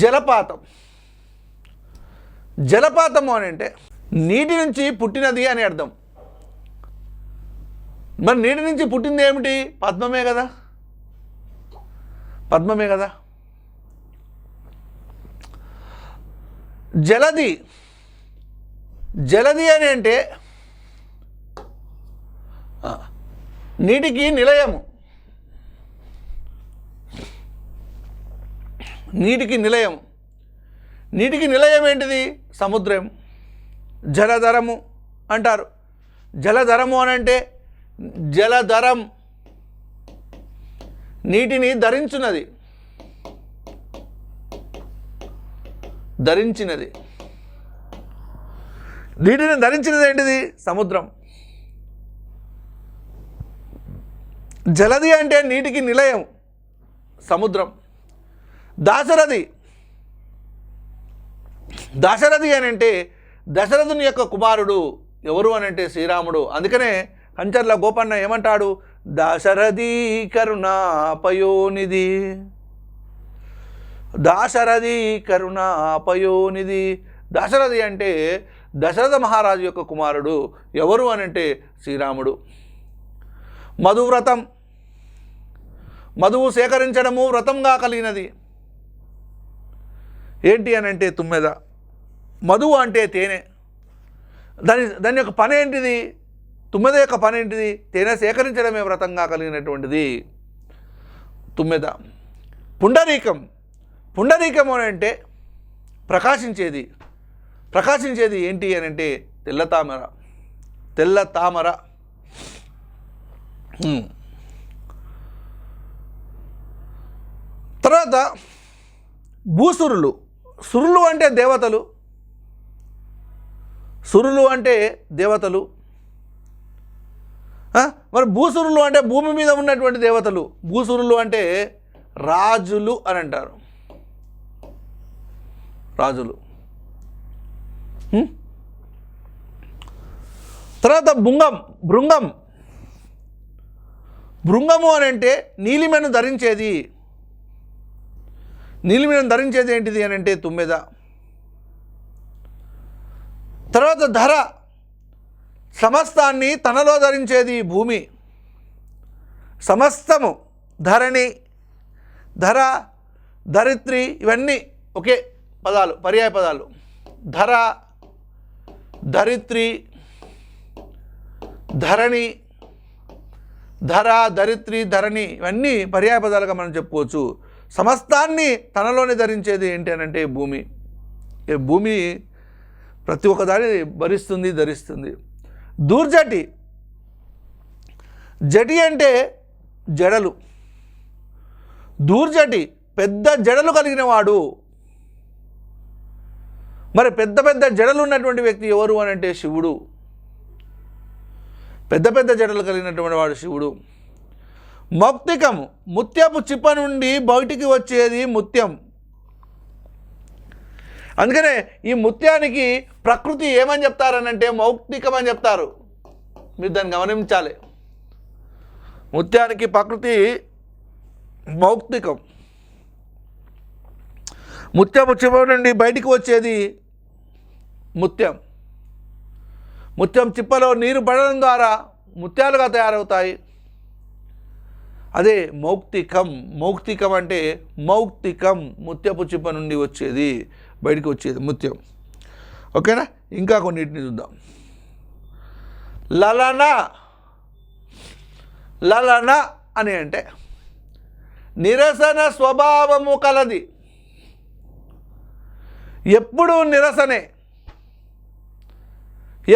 జలపాతం. జలపాతము అని అంటే నీటి నుంచి పుట్టినది అని అర్థం. మరి నీటి నుంచి పుట్టింది ఏమిటి? పద్మమే కదా, పద్మమే కదా. జలది, జలది అని అంటే నీటికి నిలయము, నీటికి నిలయము. నీటికి నిలయం ఏంటిది? సముద్రం. జలధరము అంటారు. జలధరము అని అంటే జలధరం నీటిని ధరించున్నది, ధరించినది. నీటిని ధరించినది ఏంటిది? సముద్రం. జలది అంటే నీటికి నిలయం, సముద్రం. దాశరథి, దాశరథి అని అంటే దశరథుని యొక్క కుమారుడు. ఎవరు అని అంటే శ్రీరాముడు. అందుకనే కంచర్ల గోపన్న ఏమంటాడు? దాశరథి కరుణాపయోనిధి, దాశరథి కరుణాపయోనిధి. దాశరథి అంటే దశరథ మహారాజు యొక్క కుమారుడు. ఎవరు అని అంటే శ్రీరాముడు. మధువ్రతం, మధువు సేకరించడము వ్రతంగా కలిగినది. ఏంటి అని అంటే తుమ్మెద. మధువు అంటే తేనె. దాని యొక్క పని ఏంటిది? తుమ్మెద యొక్క పని ఏంటిది? తేనె సేకరించడమే వ్రతంగా కలిగినటువంటిది తుమ్మెద. పుండరీకం, పుండరీకం అని అంటే ప్రకాశించేది. ప్రకాశించేది ఏంటి అని అంటే తెల్ల తామర, తెల్ల తామర. తర్వాత భూసురులు. సురులు అంటే దేవతలు, సురులు అంటే దేవతలు. మరి భూసురులు అంటే భూమి మీద ఉన్నటువంటి దేవతలు. భూసురులు అంటే రాజులు అని అంటారు, రాజులు. తర్వాత భృంగం, భృంగం. భృంగము అని అంటే నీలిమను ధరించేది. నీలిమను ధరించేది ఏంటిది అని అంటే తుమ్మెద. తర్వాత ధర, సమస్తాన్ని తనలో ధరించేది భూమి. సమస్తము, ధరణి, ధర, ధరిత్రి, ఇవన్నీ ఒకే పదాలు, పర్యాయ పదాలు. ధర, ధరిత్రి, ధరణి, ధర, ధరిత్రి, ధరణి, ఇవన్నీ పర్యాయ పదాలుగా మనం చెప్పుకోవచ్చు. సమస్తాన్ని తనలోనే ధరించేది ఏంటి అని అంటే భూమి. భూమి ప్రతి ఒక్కదాన్ని భరిస్తుంది, ధరిస్తుంది. దూర్జటి, జటి అంటే జడలు. దూర్జటి పెద్ద జడలు కలిగిన వాడు. మరి పెద్ద పెద్ద జడలు ఉన్నటువంటి వ్యక్తి ఎవరు అని అంటే శివుడు. పెద్ద పెద్ద జడలు కలిగినటువంటి వాడు శివుడు. మౌక్తికము, ముత్యపు చిప్ప నుండి బయటికి వచ్చేది ముత్యం. అందుకనే ఈ ముత్యానికి ప్రకృతి ఏమని చెప్తారనంటే మౌక్తికం అని చెప్తారు. మీరు దాన్ని గమనించాలి. ముత్యానికి ప్రకృతి మౌక్తికం. ముత్యపు చిప్ప నుండి బయటికి వచ్చేది ముత్యం. ముత్యం చిప్పలో నీరు పడడం ద్వారా ముత్యాలుగా తయారవుతాయి. అదే మౌక్తికం. మౌక్తికం అంటే మౌక్తికం, ముత్యపు చిప్ప నుండి వచ్చేది, బయటికి వచ్చేది ముత్యం. ఓకేనా? ఇంకా కొన్నిటిని చూద్దాం. లలన, లలన అని అంటే నిరసన స్వభావము కలది. ఎప్పుడూ నిరసనే,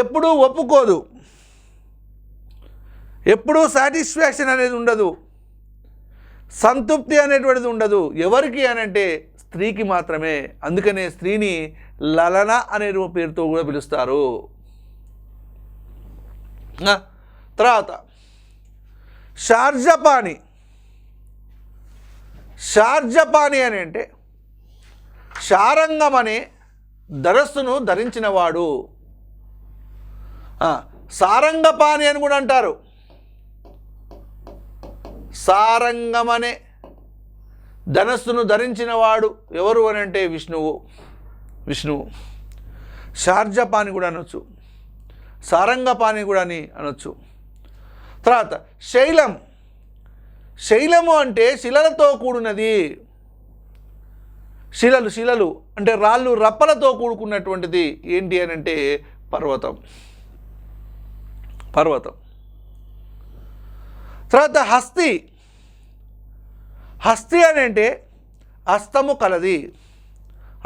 ఎప్పుడూ ఒప్పుకోదు, ఎప్పుడూ సాటిస్ఫాక్షన్ అనేది ఉండదు, సంతృప్తి అనేటువంటిది ఉండదు. ఎవరికి అని అంటే స్త్రీకి మాత్రమే. అందుకనే స్త్రీని లలన అనే పేరుతో కూడా పిలుస్తారు. తర్వాత షార్జపాణి. షార్జపాణి అని అంటే శారంగం అనే ధరస్సును ధరించినవాడు. సారంగపాణి అని కూడా అంటారు. సారంగం అనే ధనస్సును ధరించిన వాడు ఎవరు అని అంటే విష్ణువు. షార్జపాని కూడా అనొచ్చు, సారంగపాని కూడా అని అనొచ్చు. తర్వాత శైలము అంటే శిలలతో కూడినది. శిలలు అంటే రాళ్ళు రప్పలతో కూడుకున్నటువంటిది ఏంటి అని అంటే పర్వతం. తర్వాత హస్తి అని అంటే హస్తము కలది.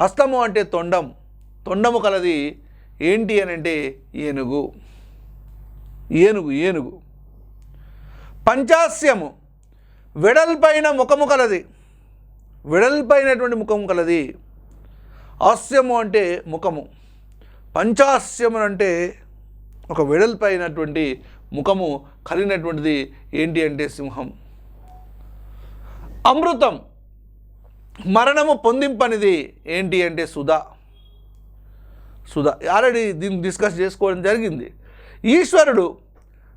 హస్తము అంటే తొండము కలది ఏంటి అని అంటే ఏనుగు. పంచాస్యము వెడల్పైన ముఖము కలది, వెడల్పైనటువంటి ముఖము కలది. హాస్యము అంటే ముఖము, పంచాస్యము అంటే ఒక వెడల్పైనటువంటి ముఖము కలిగినటువంటిది ఏంటి అంటే సింహం. అమృతం మరణము పొందింపనిది ఏంటి అంటే సుధా. ఆల్రెడీ దీన్ని డిస్కస్ చేసుకోవడం జరిగింది. ఈశ్వరుడు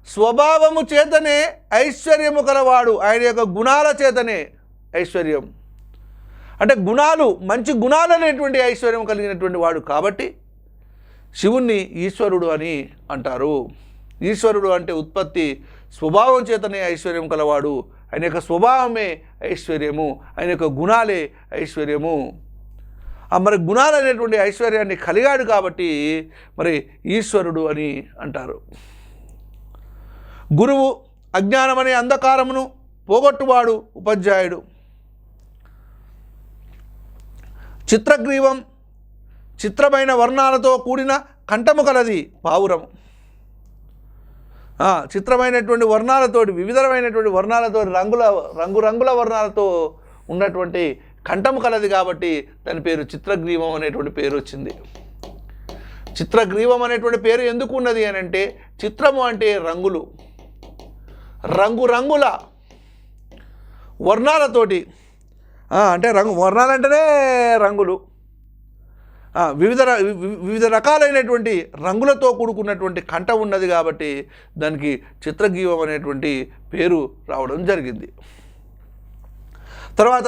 స్వభావము చేతనే ఐశ్వర్యము కలవాడు. ఆయన యొక్క గుణాల చేతనే ఐశ్వర్యం అంటే మంచి గుణాలు అనేటువంటి ఐశ్వర్యం కలిగినటువంటి వాడు కాబట్టి శివుణ్ణి ఈశ్వరుడు అని అంటారు. ఈశ్వరుడు అంటే ఉత్పత్తి, స్వభావం చేతనే ఐశ్వర్యం కలవాడు. ఆయన యొక్క స్వభావమే ఐశ్వర్యము, ఆయన యొక్క గుణాలే ఐశ్వర్యము. మరి గుణాలు అనేటువంటి ఐశ్వర్యాన్ని కలిగాడు కాబట్టి మరి ఈశ్వరుడు అని అంటారు. గురువు అజ్ఞానమనే అంధకారమును పోగొట్టువాడు ఉపాధ్యాయుడు. చిత్రగ్రీవం చిత్రమైన వర్ణాలతో కూడిన కంఠము కలది పావురము. చిత్రమైనటువంటి వర్ణాలతోటి, వివిధమైనటువంటి వర్ణాలతో, రంగురంగుల వర్ణాలతో ఉన్నటువంటి కంఠము కలది కాబట్టి దాని పేరు చిత్రగ్రీవం అనేటువంటి పేరు వచ్చింది. చిత్రగ్రీవం అనేటువంటి పేరు ఎందుకు ఉన్నది అని అంటే చిత్రము అంటే రంగురంగుల వర్ణాలతోటి, అంటే వర్ణాలంటేనే రంగులు, వివిధ రకాలైనటువంటి రంగులతో కూడుకున్నటువంటి కంఠ ఉన్నది కాబట్టి దానికి చిత్రగ్రీవం అనేటువంటి పేరు రావడం జరిగింది. తర్వాత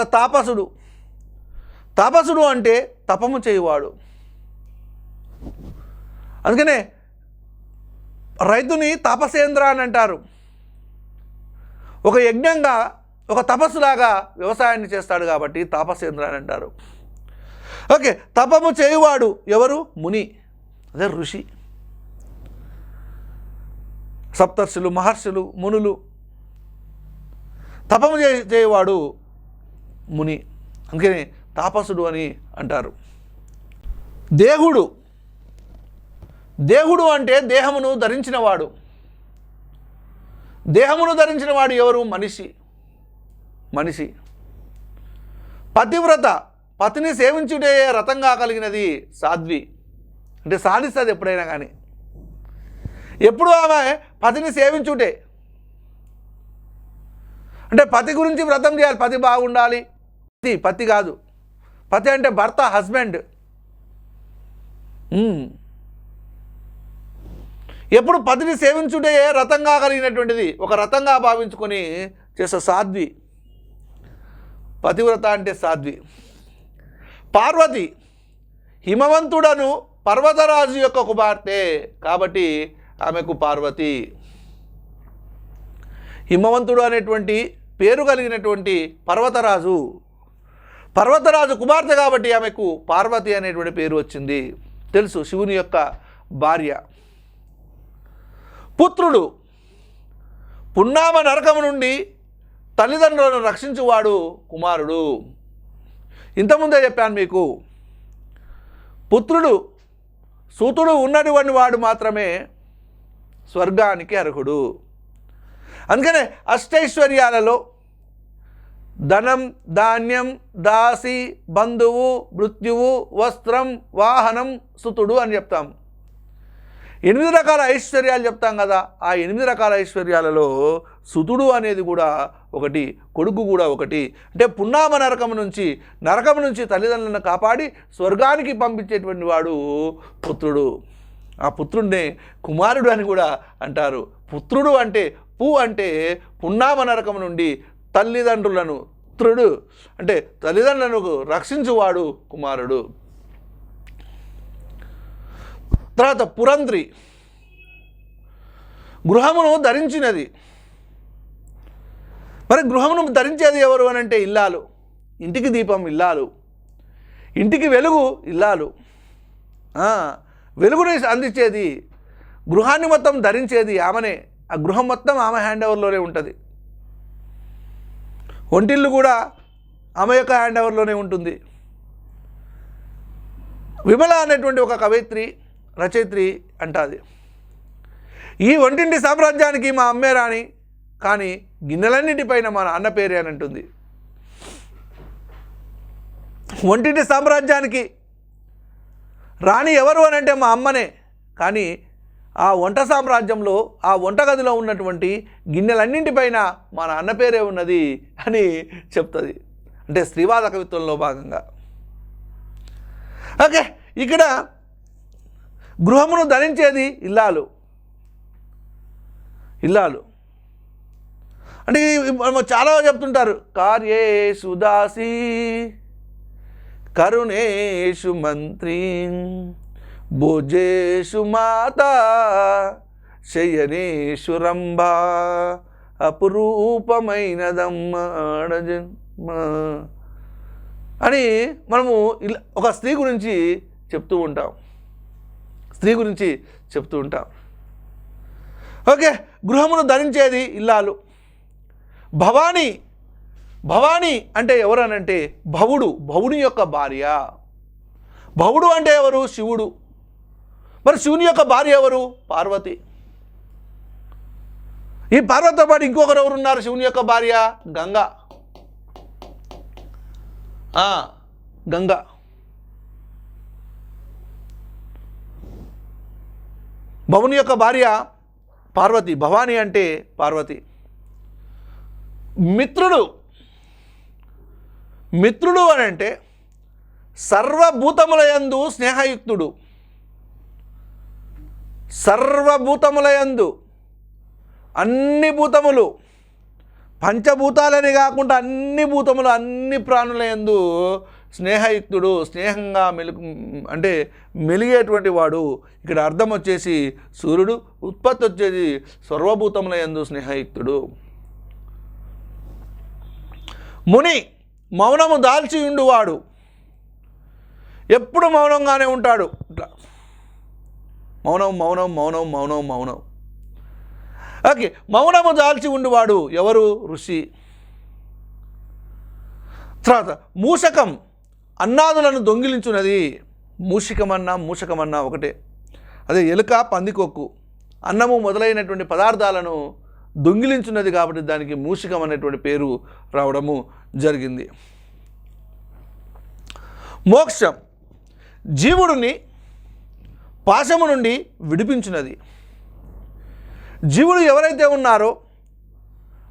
తాపసుడు అంటే తపము చేయువాడు. అందుకనే రైతుని తాపసేంద్ర అని అంటారు. ఒక యజ్ఞంగా, ఒక తపస్సులాగా వ్యవసాయాన్ని చేస్తాడు కాబట్టి తాపసేంద్ర అని అంటారు. ఓకే, తపము చేయువాడు ఎవరు? ముని, అదే ఋషి. సప్తర్షులు, మహర్షులు, మునులు. తపము చేయువాడు ముని, అందుకని తాపసుడు అని అంటారు. దేహుడు అంటే దేహమును ధరించినవాడు. దేహమును ధరించినవాడు ఎవరు? మనిషి. పతివ్రత, పతిని సేవించుటే రతంగా కలిగినది సాధ్వి, అంటే సాధిస్తుంది ఎప్పుడైనా కానీ. ఎప్పుడు ఆమె పతిని సేవించుటే, అంటే పతి గురించి వ్రతం చేయాలి, పతి బాగుండాలి. పతి కాదు, పతి అంటే భర్త, హస్బెండ్. ఎప్పుడు పతిని సేవించుటే రతంగా కలిగినటువంటిది, ఒక రతంగా భావించుకొని చేసే సాధ్వి. పతివ్రత అంటే సాధ్వి. పార్వతి హిమవంతుడను పర్వతరాజు యొక్క కుమార్తె కాబట్టి ఆమెకు పార్వతి. హిమవంతుడు అనేటువంటి పేరు కలిగినటువంటి పర్వతరాజు కుమార్తె కాబట్టి ఆమెకు పార్వతి అనేటువంటి పేరు వచ్చింది. తెలుసు, శివుని యొక్క భార్య. పుత్రుడు పున్నామ నరకము నుండి తల్లిదండ్రులను రక్షించువాడు కుమారుడు. ఇంతకుముందే చెప్పాను మీకు, పుత్రుడు సూతుడు ఉన్నటువంటి వాడు మాత్రమే స్వర్గానికి అర్హుడు. అందుకనే అష్టైశ్వర్యాలలో ధనం, ధాన్యం, దాసి, బంధువు, మృత్యువు, వస్త్రం, వాహనం, సుతుడు అని చెప్తాం. 8 రకాల ఐశ్వర్యాలు చెప్తాం కదా. ఆ 8 రకాల ఐశ్వర్యాలలో సుతుడు అనేది కూడా ఒకటి, కొడుకు కూడా ఒకటి. అంటే పున్నామ నరకం నుంచి తల్లిదండ్రులను కాపాడి స్వర్గానికి పంపించేటువంటి వాడు పుత్రుడు. ఆ పుత్రుడినే కుమారుడు అని కూడా అంటారు. పుత్రుడు అంటే పున్నామ నరకం నుండి తల్లిదండ్రులను మిత్రుడు అంటే తల్లిదండ్రులకు రక్షించువాడు కుమారుడు. తర్వాత పురంధ్రి, గృహమును ధరించినది. మరి గృహమును ధరించేది ఎవరు అని అంటే ఇల్లాలు. ఇంటికి దీపం ఇల్లాలు, ఇంటికి వెలుగు ఇల్లాలు. వెలుగుని అందించేది, గృహాన్ని మొత్తం ధరించేది ఆమెనే. ఆ గృహం మొత్తం ఆమె హ్యాండ్ ఓవర్లోనే ఉంటుంది. ఒంటిల్లు కూడా ఆమె యొక్క హ్యాండ్ ఓవర్లోనే ఉంటుంది. విమల అనేటువంటి ఒక కవయిత్రి రచయిత్రి అంటాది, ఈ ఒంటింటి సామ్రాజ్యానికి మా అమ్మే రాణి, కానీ గిన్నెలన్నింటిపైన మా నాన్న పేరే అని అంటుంది. ఒంటింటి సామ్రాజ్యానికి రాణి ఎవరు అని అంటే మా అమ్మనే, కానీ ఆ వంట సామ్రాజ్యంలో ఆ వంటగదిలో ఉన్నటువంటి గిన్నెలన్నింటిపైన మా నాన్న పేరే ఉన్నది అని చెప్తుంది. అంటే స్త్రీవాద కవిత్వంలో భాగంగా. ఓకే, ఇక్కడ గృహమును ధరించేది ఇల్లాలు. అంటే చాలా చెప్తుంటారు, కార్యేషు దాసి కరుణేషు మంత్రి భోజేషు మాత శయనేషు రంభ అపురూపమైనదమ్మ ఆడజన్మ అని మనము ఒక స్త్రీ గురించి చెప్తూ ఉంటాం. ఓకే, గృహమును ధరించేది ఇల్లాలు. భవాని అంటే ఎవరు అనంటే భవుని యొక్క భార్య. భవుడు అంటే ఎవరు? శివుడు. మరి శివుని యొక్క భార్య ఎవరు? పార్వతి. ఈ పార్వతితో పాటు ఇంకొకరు ఎవరు ఉన్నారు? శివుని యొక్క భార్య గంగా. గంగా. భవుని యొక్క భార్య పార్వతి. భవాని అంటే పార్వతి. మిత్రుడు అని అంటే సర్వభూతములయందు స్నేహయుక్తుడు. సర్వభూతములయందు, అన్ని భూతములు, పంచభూతాలని కాకుండా అన్ని భూతములు, అన్ని ప్రాణులయందు స్నేహయుక్తుడు, స్నేహంగా మెలిగేటువంటి వాడు. ఇక్కడ అర్థం వచ్చేసి సూర్యుడు, ఉత్పత్తి వచ్చేసి సర్వభూతములయందు స్నేహయుక్తుడు. ముని మౌనము దాల్చి ఉండువాడు. ఎప్పుడు మౌనంగానే ఉంటాడు. ఇట్లా మౌనం. ఓకే, మౌనము దాల్చి ఉండువాడు ఎవరు? ఋషి. తర్వాత మూషకం, అన్నాదులను దొంగిలించున్నది. మూషకమన్నా ఒకటే. అదే ఎలుక, పందికొక్కు, అన్నము మొదలైనటువంటి పదార్థాలను దొంగిలించున్నది కాబట్టి దానికి మూషికం అనేటువంటి పేరు రావడము జరిగింది. మోక్షం, జీవుడిని పాశము నుండి విడిపించినది. జీవుడు ఎవరైతే ఉన్నారో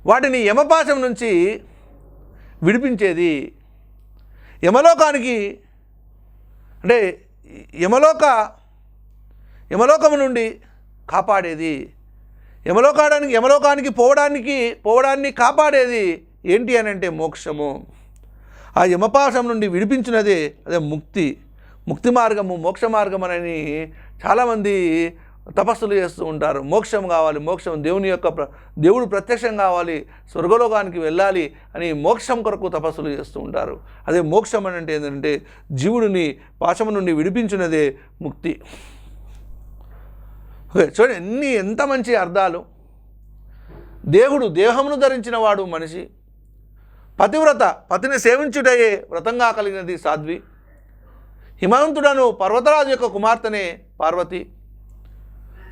వాటిని యమపాశం నుంచి విడిపించేది. యమలోకానికి అంటే యమలోకము నుండి కాపాడేది. యమలోకానికి పోవడాన్ని కాపాడేది ఏంటి అని అంటే మోక్షము. ఆ యమపాశం నుండి విడిపించినదే అదే ముక్తి మార్గము, మోక్ష మార్గం అని చాలామంది తపస్సులు చేస్తూ ఉంటారు. మోక్షం కావాలి, దేవుడు ప్రత్యక్షం కావాలి, స్వర్గలోకానికి వెళ్ళాలి అని మోక్షం కొరకు తపస్సులు చేస్తూ ఉంటారు. అదే మోక్షం అని అంటే ఏంటంటే జీవుడిని పాశము నుండి విడిపించినదే ముక్తి. ఓకే, చూడండి ఎంత మంచి అర్థాలు. దేవుడు దేహమును ధరించిన వాడు మనిషి. పతివ్రత, పతిని సేవించుటయే వ్రతంగా కలిగినది సాధ్వి. హిమవంతుడను పర్వతరాజు యొక్క కుమార్తెనే పార్వతి.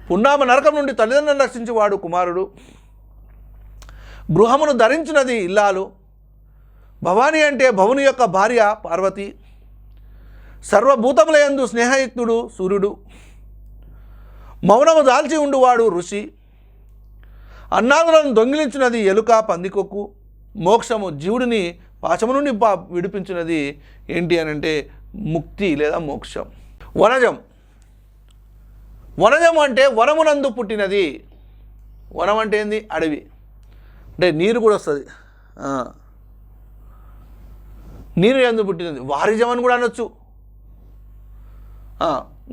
పున్నామ నరకం నుండి తల్లిదండ్రులను రక్షించేవాడు కుమారుడు. గృహమును ధరించినది ఇల్లాలు. భవాని అంటే భవుని యొక్క భార్య పార్వతి. సర్వభూతములయందు స్నేహయుక్తుడు సూర్యుడు. మౌనము దాల్చి ఉండువాడు ఋషి. అన్నాదులను దొంగిలించినది ఎలుక, పందికొక్కు. మోక్షము, జీవుడిని పాశము నుండి విడిపించినది ఏంటి అని అంటే ముక్తి లేదా మోక్షం. వనజం అంటే వనమునందు పుట్టినది. వనం అంటే ఏంది? అడవి. అంటే నీరు కూడా వస్తుంది. నీరు యందు పుట్టినది వారిజం అని కూడా అనొచ్చు.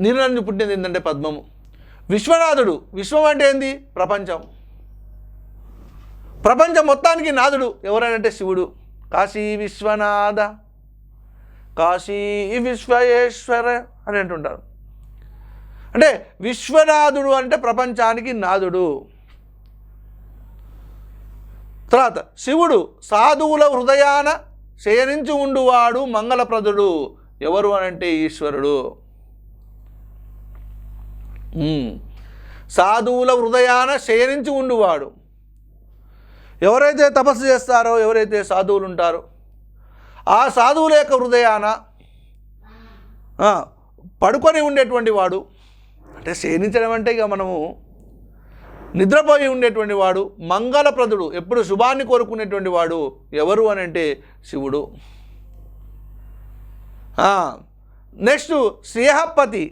నీరు యందు పుట్టినది ఏంటంటే పద్మము. విశ్వనాథుడు, విశ్వం అంటే ఏంది? ప్రపంచం. ప్రపంచం మొత్తానికి నాథుడు ఎవరనంటే శివుడు. కాశీ విశ్వనాథ, కాశీ విశ్వేశ్వర అని అంటుంటారు. అంటే విశ్వనాథుడు అంటే ప్రపంచానికి నాథుడు. తర్వాత శివుడు సాధువుల హృదయాన శయనించి ఉండువాడు మంగళప్రదుడు. ఎవరు అనంటే ఈశ్వరుడు. సాధువుల హృదయాన శయనించి ఉండువాడు. ఎవరైతే తపస్సు చేస్తారో, ఎవరైతే సాధువులు ఉంటారో ఆ సాధువుల యొక్క హృదయాన పడుకొని ఉండేటువంటి వాడు. అంటే శయనించడం అంటే ఇక మనము నిద్రపోయి ఉండేటువంటి వాడు. మంగళప్రదుడు, ఎప్పుడు శుభాన్ని కోరుకునేటువంటి వాడు ఎవరు అని అంటే శివుడు. నెక్స్ట్ శ్రేయపతి.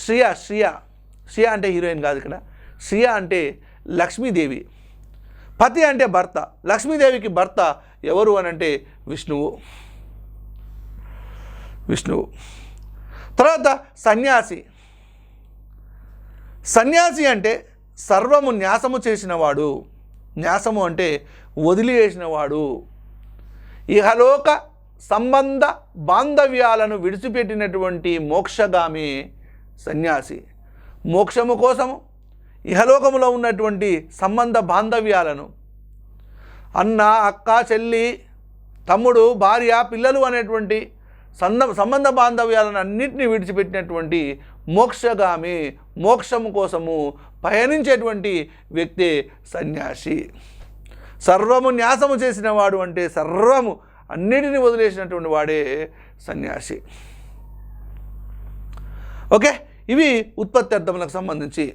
శ్రియ అంటే హీరోయిన్ కాదు ఇక్కడ. శ్రియ అంటే లక్ష్మీదేవి. పతి అంటే భర్త. లక్ష్మీదేవికి భర్త ఎవరు అని అంటే విష్ణువు. తర్వాత సన్యాసి. సన్యాసి అంటే సర్వము న్యాసము చేసినవాడు. న్యాసము అంటే వదిలివేసినవాడు. ఇహలోక సంబంధ బాంధవ్యాలను విడిచిపెట్టినటువంటి మోక్షగామి సన్యాసి. మోక్షము కోసము ఇహలోకములో ఉన్నటువంటి సంబంధ బాంధవ్యాలను, అన్న, అక్క, చెల్లి, తమ్ముడు, భార్య, పిల్లలు అనేటువంటి సంబంధ బాంధవ్యాలను అన్నింటినీ విడిచిపెట్టినటువంటి మోక్షగామి, మోక్షము కోసము పయనించేటువంటి వ్యక్తే సన్యాసి. సర్వము న్యాసము చేసిన వాడు అంటే సర్వము అన్నిటిని వదిలేసినటువంటి వాడే సన్యాసి. ఓకే, ఇవి ఉత్పత్తి అర్థములకు సంబంధించి.